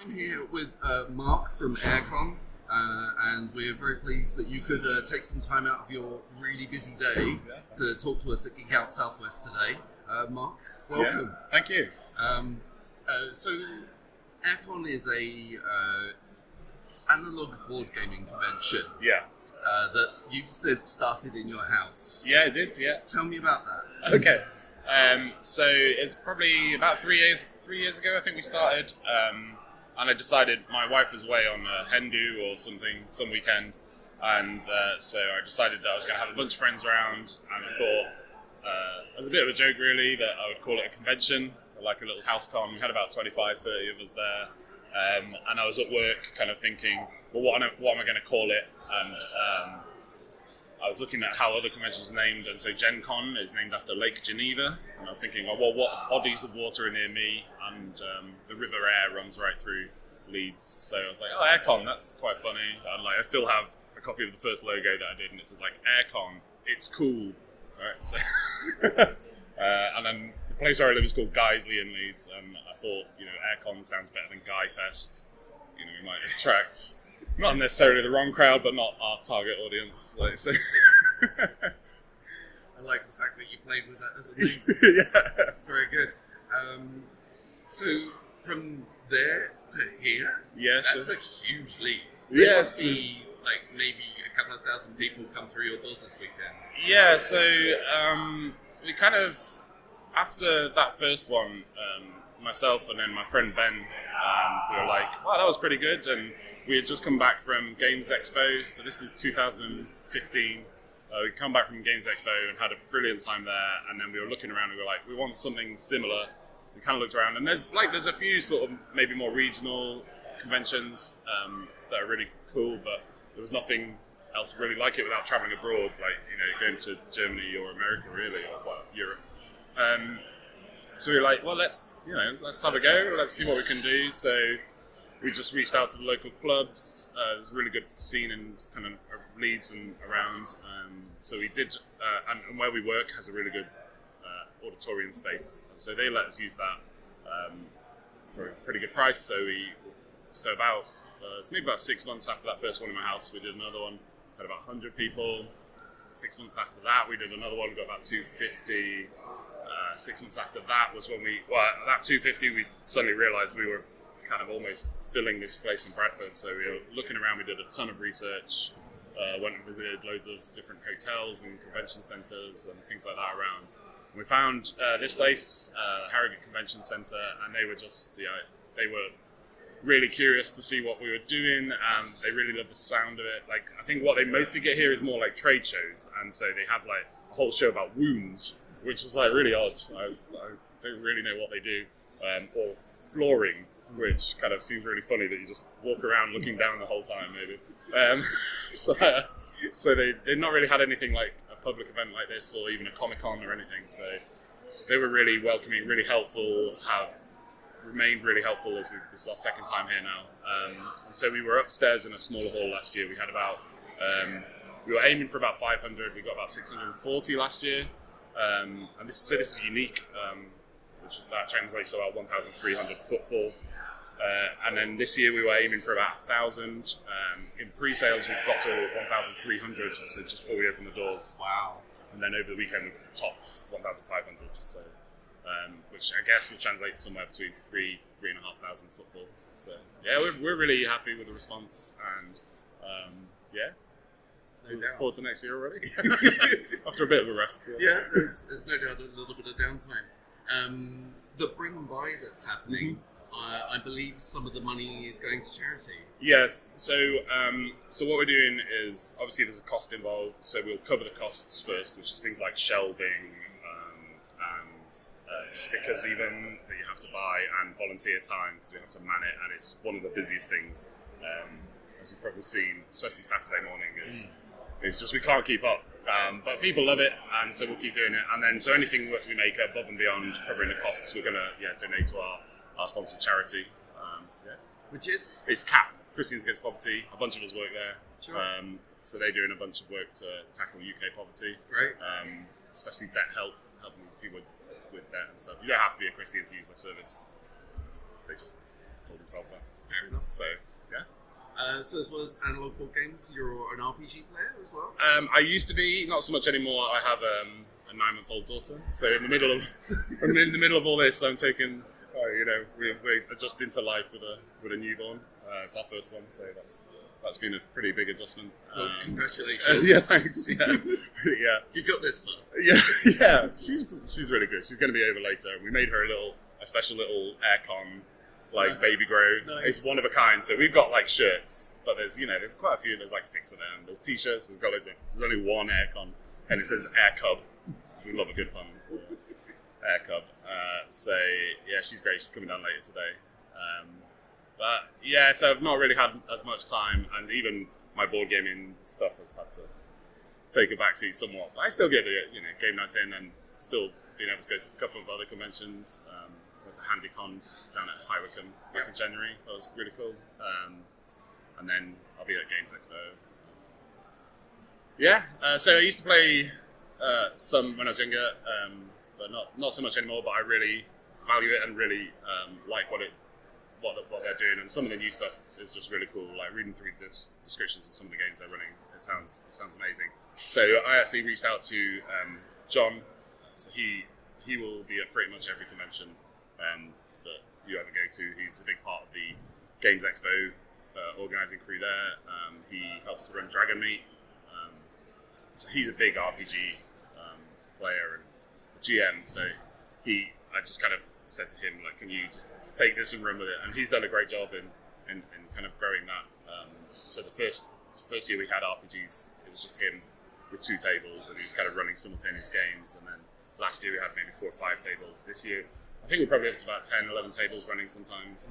I'm here with Mark from AireCon, and we're very pleased that you could take some time out of your really busy day to talk to us at GeekOut South-West today. Mark, welcome. Yeah, thank you. So, AireCon is a analog board gaming convention. Yeah. That you've said started in your house. Yeah, it did, yeah. Tell me about that. Okay. So it's probably about 3 years ago, I think we started. And I decided my wife was away on a hen do or something, some weekend. And so I decided that I was going to have a bunch of friends around. And I thought, as a bit of a joke really, that I would call it a convention, like a little house con. We had about 25, 30 of us there. And I was at work kind of thinking, well, what am I going to call it? And I was looking at how other conventions are named, and so Gen Con is named after Lake Geneva, and I was thinking, well, what bodies of water are near me? And the River Aire runs right through Leeds, so I was like, oh, AireCon, that's quite funny. And I still have a copy of the first logo that I did, and it says like AireCon, it's cool, right? So, and then the place where I live is called Guiseley in Leeds, and I thought, AireCon sounds better than Guy Fest. We might attract not necessarily the wrong crowd, but not our target audience. So. I like the fact that you played with that as a name. Yeah. That's very good. So from there to here, that's a huge leap. There must be like maybe a couple of thousand people come through your doors this weekend. Yeah, so we kind of, after that first one, myself and then my friend Ben, we were like, wow, that was pretty good. And we had just come back from Games Expo, so this is 2015. We come back from Games Expo and had a brilliant time there, and then we were looking around and we were like, we want something similar. We kind of looked around, and there's a few sort of maybe more regional conventions that are really cool, but there was nothing else really like it without traveling abroad, like going to Germany or America really, or Europe. So we were like, well, let's have a go. Let's see what we can do. So we just reached out to the local clubs. There's a really good scene in kind of Leeds and around. So we did, and where we work has a really good auditorium space. So they let us use that for a pretty good price. So it's maybe about 6 months after that first one in my house, we did another one. Had about 100 people. 6 months after that, we did another one. We got about 250. 6 months after that was when that 250, we suddenly realised we were kind of almost filling this place in Bradford. So we were looking around, we did a ton of research, went and visited loads of different hotels and convention centres and things like that around. And we found this place, Harrogate Convention Centre, and they were just, they were really curious to see what we were doing. They really loved the sound of it. Like, I think what they mostly get here is more like trade shows, and so they have like a whole show about wounds, which is like really odd. I don't really know what they do, or flooring, which kind of seems really funny that you just walk around looking down the whole time, maybe. So they've not really had anything like a public event like this, or even a Comic-Con or anything. So they were really welcoming, really helpful, have remained really helpful as this is our second time here now. And so we were upstairs in a smaller hall last year. We had about, we were aiming for about 500. We got about 640 last year. And this is unique, that translates to about 1,300 footfall. And then this year we were aiming for about 1,000. In pre-sales we got to 1,300, so just before we opened the doors. Wow. And then over the weekend we topped 1,500, so, which I guess would translate to somewhere between 3,500 footfall. So yeah, we're really happy with the response, and look forward to next year already. After a bit of a rest. Yeah, there's no doubt a little bit of downtime. The Bring and Buy that's happening, I believe some of the money is going to charity. Yes, so what we're doing is, obviously there's a cost involved, so we'll cover the costs first, which is things like shelving and stickers even that you have to buy, and volunteer time, because we have to man it, and it's one of the busiest things, as you've probably seen, especially Saturday morning, it's just we can't keep up. But people love it, and so we'll keep doing it. And then, so anything we make above and beyond covering the costs, we're going to donate to our sponsored charity. Which is? It's CAP, Christians Against Poverty. A bunch of us work there. Sure. So they're doing a bunch of work to tackle UK poverty. Great. Especially debt help, helping people with debt and stuff. You don't have to be a Christian to use their service. They just call themselves that. Fair enough. So, yeah. So as well as analog board games, you're an RPG player as well? I used to be, not so much anymore. I have a 9-month-old daughter, so in the middle of all this, I'm taking, we're adjusting to life with a newborn. It's our first one, so that's been a pretty big adjustment. Well, congratulations! Yeah, thanks. Yeah, yeah. You've got this far. Yeah. She's really good. She's going to be over later. We made her a special little AireCon. Like Nice. baby grow. Nice. It's one of a kind. So we've got like shirts, but there's quite a few. There's like 6 of them. There's t-shirts. There's only one AireCon, and it says Air Cub. So we love a good pun. So Air Cub. So yeah, she's great. She's coming down later today. But yeah, so I've not really had as much time, and even my board gaming stuff has had to take a backseat somewhat. But I still get the game nights in, and still being able to go to a couple of other conventions. Went to HandyCon down at Harrogate back in January. That was really cool. And then I'll be at Games Expo. Yeah, so I used to play some when I was younger, but not so much anymore. But I really value it and really like what they're doing. And some of the new stuff is just really cool. Like reading through the descriptions of some of the games they're running, it sounds amazing. So I actually reached out to John. So he will be at pretty much every convention that you ever go to. He's a big part of the Games Expo organising crew there. He helps to run Dragon Meet. So he's a big RPG player and GM. So I just kind of said to him, like, can you just take this and run with it? And he's done a great job in kind of growing that. So the first year we had RPGs, it was just him with 2 tables, and he was kind of running simultaneous games. And then last year we had maybe 4 or 5 tables. This year, I think we're probably up to about 10, 11 tables running sometimes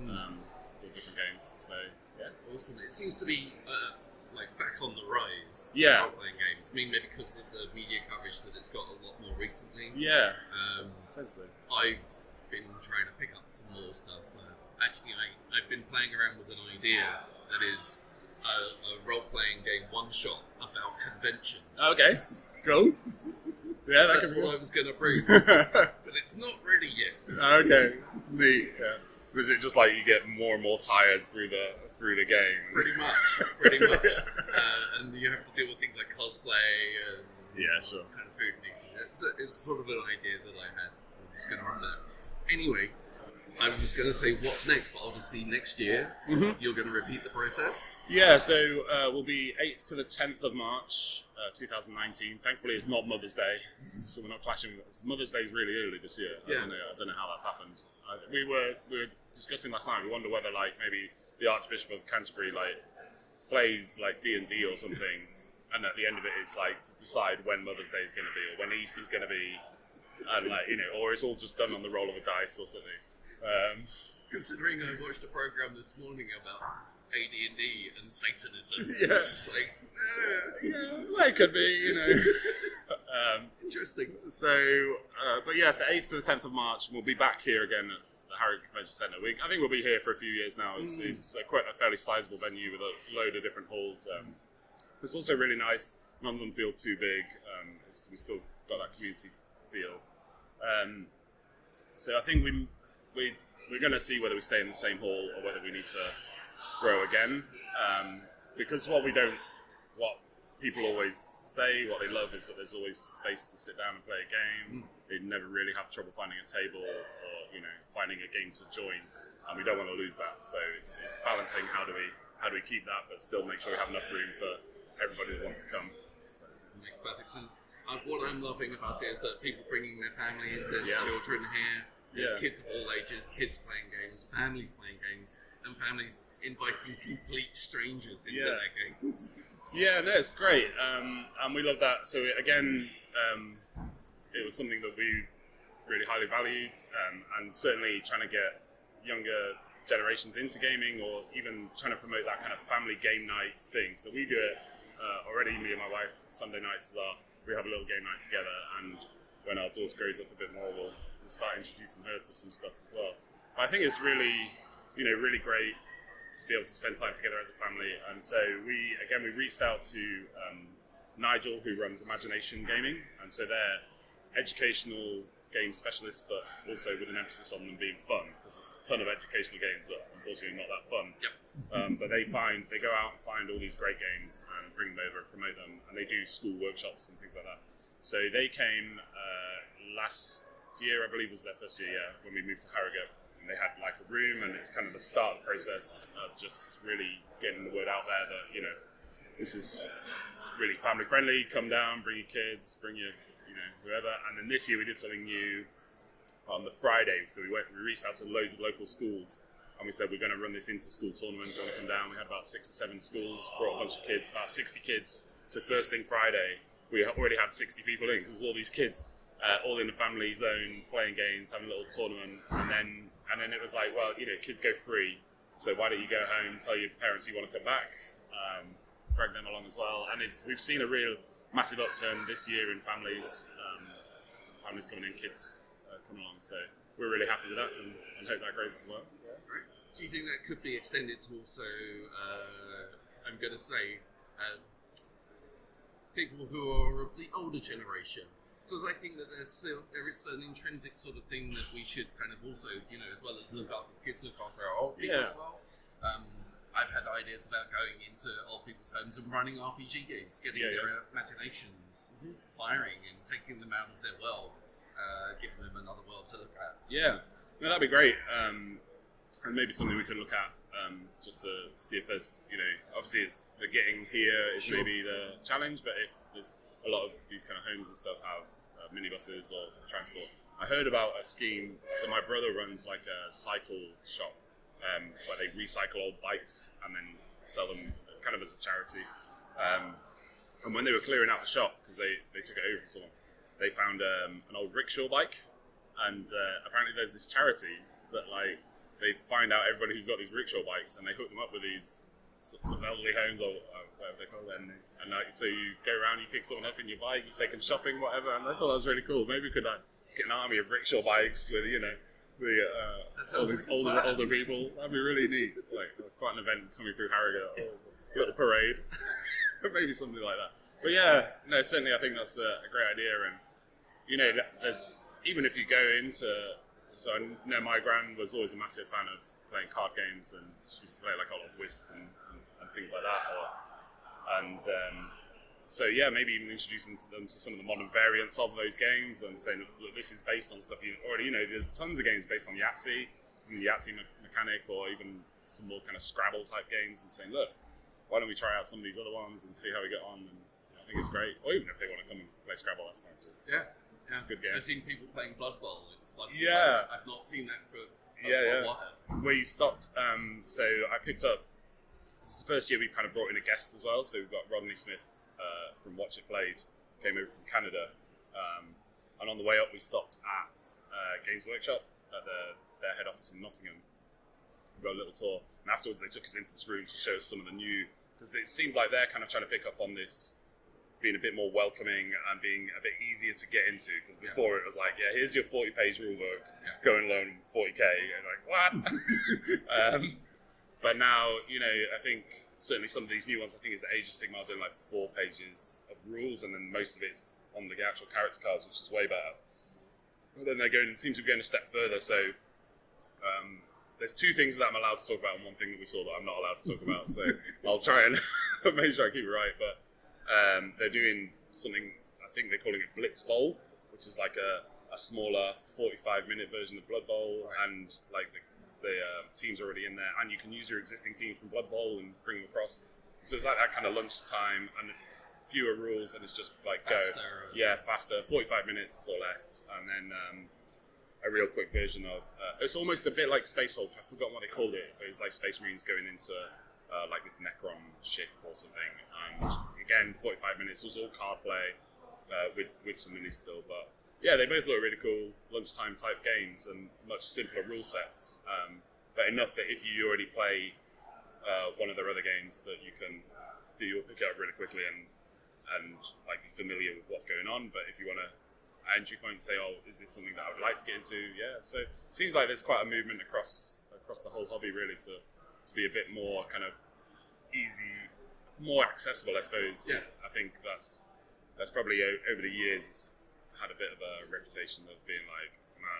with different games. So yeah, That's awesome. It seems to be like back on the rise. Yeah. Role-playing games. I mean, maybe because of the media coverage that it's got a lot more recently. yeah, totally. I've been trying to pick up some more stuff. Actually, I've been playing around with an idea that is a role-playing game one-shot about conventions. Okay, cool. Yeah, That's what I was going to bring, I. but it's not ready yet. Okay, neat. Yeah. Was it just like you get more and more tired through the game? Pretty much. And you have to deal with things like cosplay and Yeah, sure. kind of food and eating. It's sort of an idea that I had. I was going to run that. Anyway, I was going to say what's next, but obviously next year you're going to repeat the process. Yeah, so we'll be 8th to the 10th of March, 2019. Thankfully, it's not Mother's Day, so we're not clashing. Mother's Day is really early this year. Yeah. I don't know how that's happened. We were discussing last night. We wonder whether maybe the Archbishop of Canterbury plays D&D or something, and at the end of it, it's to decide when Mother's Day is going to be or when Easter's going to be, and or it's all just done on the roll of a dice or something. Considering I watched a program this morning about AD&D and Satanism, Yeah. it's just It could be, interesting. So, but yeah, so 8th to the 10th of March, we'll be back here again at the Harrogate Convention Centre. I think we'll be here for a few years now. It's quite a fairly sizable venue with a load of different halls. It's also really nice. None of them feel too big. We still got that community feel. So I think we're going to see whether we stay in the same hall or whether we need to grow again. Because what people always say, what they love, is that there's always space to sit down and play a game. They never really have trouble finding a table or finding a game to join, and we don't want to lose that. So it's balancing how do we keep that, but still make sure we have enough room for everybody that wants to come. So. It makes perfect sense. What I'm loving about it is that people bringing their families, there's children here, there's kids of all ages, kids playing games, families playing games, and families inviting complete strangers into their games. Yeah, no, it's great, and we love that. So again, it was something that we really highly valued, and certainly trying to get younger generations into gaming, or even trying to promote that kind of family game night thing. So we do it already. Me and my wife, Sunday nights we have a little game night together, and when our daughter grows up a bit more, we'll start introducing her to some stuff as well. But I think it's really, really great to be able to spend time together as a family. And so we reached out to Nigel, who runs Imagination Gaming, and so they're educational game specialists, but also with an emphasis on them being fun, because there's a ton of educational games that unfortunately not that fun. Yep. But they go out and find all these great games and bring them over and promote them, and they do school workshops and things like that. So they came last year, I believe was their first year, when we moved to Harrogate, and they had like a room, and it's kind of the start of the process of just really getting the word out there that, you know, this is really family friendly, come down, bring your kids, bring your, you know, whoever. And then this year we did something new on the Friday, so we reached out to loads of local schools, and we said we're going to run this inter-school tournament, do you want to come down? We had about 6 or 7 schools, brought a bunch of kids, about 60 kids. So first thing Friday, we already had 60 people in, because there's all these kids, all in the family zone, playing games, having a little tournament, and then it was like, well, you know, kids go free, so why don't you go home, tell your parents you want to come back, drag them along as well. And we've seen a real massive upturn this year in families coming in, kids coming along, so we're really happy with that, and hope that grows as well. Right. Do you think that could be extended to also, I'm going to say, people who are of the older generation? Because I think that there is an intrinsic sort of thing that we should kind of also, you know, as well as look after kids, look after our old people as well. I've had ideas about going into old people's homes and running RPG games, getting their imaginations firing and taking them out of their world, giving them another world to look at. Yeah, no, that'd be great. And maybe something we could look at just to see if there's, you know, obviously it's the getting here is maybe the challenge, but if there's a lot of these kind of homes and stuff have minibuses or transport. I heard about a scheme, so my brother runs like a cycle shop where they recycle old bikes and then sell them kind of as a charity. And when they were clearing out the shop, because they took it over from someone, they found an old rickshaw bike, and apparently there's this charity that like they find out everybody who's got these rickshaw bikes and they hook them up with these sort of elderly homes or whatever they call them, and like, so you go around, you pick someone up in your bike, you take them shopping, whatever, and I thought that was really cool. Maybe we could just get an army of rickshaw bikes with, you know, all these older people. That'd be really neat. Like quite an event coming through Harrogate, a little parade, maybe something like that. But yeah, no, certainly I think that's a great idea, and you know, there's, even if you go into, so I know my gran was always a massive fan of playing card games, and she used to play like a lot of whist and things like that. So yeah, maybe even introducing them to some of the modern variants of those games and saying, look, this is based on stuff you already, you know, there's tons of games based on Yahtzee, and the Yahtzee mechanic, or even some more kind of Scrabble type games, and saying, look, why don't we try out some of these other ones and see how we get on? And I think it's great. Or even if they want to come and play Scrabble, that's fine too. Yeah. It's a good game. I've seen people playing Blood Bowl. It's like, I've not seen that for a while. We stopped, so I picked up, this is the first year we've kind of brought in a guest as well, so we've got Rodney Smith from Watch It Played, came over from Canada, and on the way up we stopped at Games Workshop at their head office in Nottingham. We got a little tour, and afterwards they took us into this room to show us some of the new, because it seems like they're kind of trying to pick up on this being a bit more welcoming and being a bit easier to get into, because before it was like, here's your 40-page rulebook, go and learn 40k, and like, what? But now, you know, I think certainly some of these new ones, I think it's Age of Sigmar's only like 4 pages of rules, and then most of it's on the actual character cards, which is way better. But then seem to be going a step further, so there's 2 things that I'm allowed to talk about and 1 thing that we saw that I'm not allowed to talk about, so I'll try and make sure I keep it right. But they're doing something, I think they're calling it Blitz Bowl, which is like a smaller 45-minute version of Blood Bowl, and like the team's already in there, and you can use your existing teams from Blood Bowl and bring them across. So it's like that kind of lunchtime, and fewer rules, and it's just like faster, 45 minutes or less, and then a real quick version of it's almost a bit like Space Hulk. I've forgotten what they called it, but it's like Space Marines going into like this Necron ship or something, and again 45 minutes. It was all card play with some minis still, but yeah, they both look really cool lunchtime type games and much simpler rule sets, but enough that if you already play one of their other games that you'll pick it up really quickly and like be familiar with what's going on. But if you want to entry point, say, oh, is this something that I would like to get into? Yeah, so it seems like there's quite a movement across the whole hobby really to be a bit more kind of easy, more accessible, I suppose. Yeah. I think that's probably over the years had a bit of a reputation of being like, man,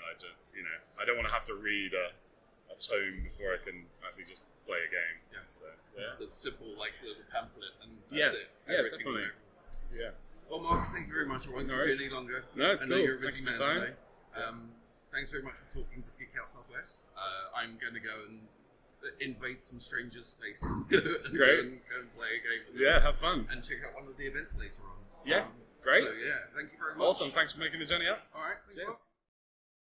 I don't want to have to read a tome before I can actually just play a game. Yeah. So Just a simple little pamphlet, and that's yeah, it. yeah, Everything definitely. there. Yeah. Well, Mark, thank you very much. I won't keep you any longer. No, it's I know cool. you're a busy man Thanks for your today. Thanks very much for talking to GeekOut South-West. I'm going to go and invade some strangers' space and Great. go and play a game with them. Yeah, have fun. And check out one of the events later on. Yeah, great. So, yeah, thank you very much. Awesome. Thanks for making the journey up. All right. Thanks, Cheers. Mark.